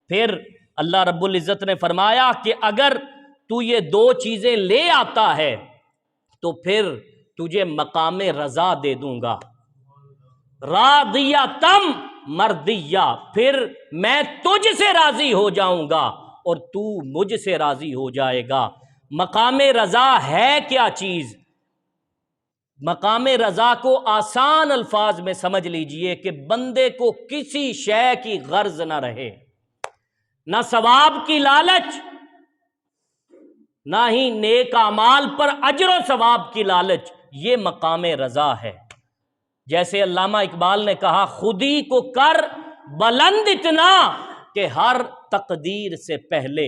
پھر اللہ رب العزت نے فرمایا کہ اگر تو یہ دو چیزیں لے آتا ہے تو پھر تجھے مقام رضا دے دوں گا، راضیۃ مرضیہ، پھر میں تجھ سے راضی ہو جاؤں گا اور تو مجھ سے راضی ہو جائے گا۔ مقام رضا ہے کیا چیز؟ مقام رضا کو آسان الفاظ میں سمجھ لیجئے کہ بندے کو کسی شے کی غرض نہ رہے، نہ ثواب کی لالچ، نہ ہی نیک اعمال پر اجر و ثواب کی لالچ، یہ مقام رضا ہے۔ جیسے علامہ اقبال نے کہا، خودی کو کر بلند اتنا کہ ہر تقدیر سے پہلے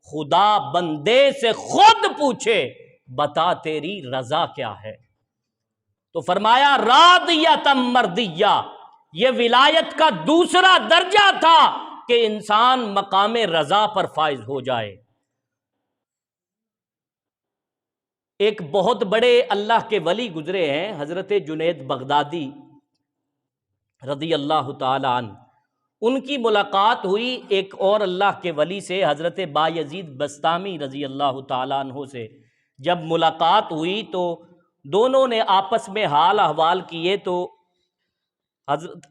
خدا بندے سے خود پوچھے بتا تیری رضا کیا ہے۔ تو فرمایا راضیۃ مرضیہ، یہ ولایت کا دوسرا درجہ تھا کہ انسان مقام رضا پر فائز ہو جائے۔ ایک بہت بڑے اللہ کے ولی گزرے ہیں، حضرت جنید بغدادی رضی اللہ تعالی عنہ۔ ان کی ملاقات ہوئی ایک اور اللہ کے ولی سے، حضرت بایزید بسطامی رضی اللہ تعالی عنہ سے۔ جب ملاقات ہوئی تو دونوں نے آپس میں حال احوال کیے، تو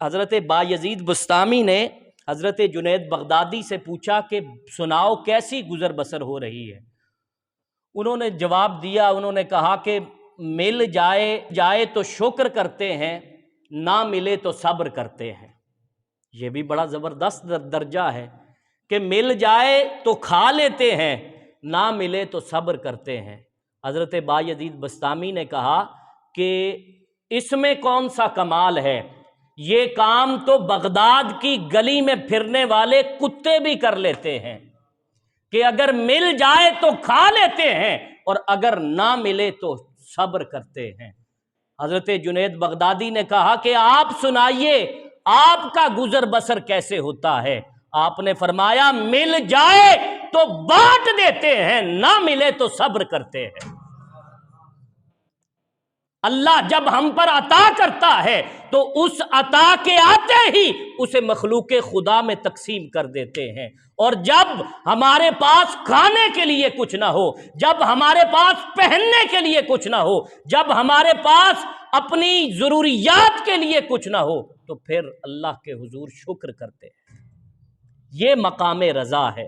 حضرت بایزید بسطامی نے حضرت جنید بغدادی سے پوچھا کہ سناؤ کیسی گزر بسر ہو رہی ہے؟ انہوں نے جواب دیا، انہوں نے کہا کہ مل جائے تو شکر کرتے ہیں، نہ ملے تو صبر کرتے ہیں۔ یہ بھی بڑا زبردست درجہ ہے کہ مل جائے تو کھا لیتے ہیں، نہ ملے تو صبر کرتے ہیں۔ حضرت بایزید بسطامی نے کہا کہ اس میں کون سا کمال ہے، یہ کام تو بغداد کی گلی میں پھرنے والے کتے بھی کر لیتے ہیں کہ اگر مل جائے تو کھا لیتے ہیں اور اگر نہ ملے تو صبر کرتے ہیں۔ حضرت جنید بغدادی نے کہا کہ آپ سنائیے آپ کا گزر بسر کیسے ہوتا ہے؟ آپ نے فرمایا مل جائے تو بانٹ دیتے ہیں، نہ ملے تو صبر کرتے ہیں۔ اللہ جب ہم پر عطا کرتا ہے تو اس عطا کے آتے ہی اسے مخلوق خدا میں تقسیم کر دیتے ہیں، اور جب ہمارے پاس کھانے کے لیے کچھ نہ ہو، جب ہمارے پاس پہننے کے لیے کچھ نہ ہو، جب ہمارے پاس اپنی ضروریات کے لیے کچھ نہ ہو، تو پھر اللہ کے حضور شکر کرتے ہیں۔ یہ مقام رضا ہے۔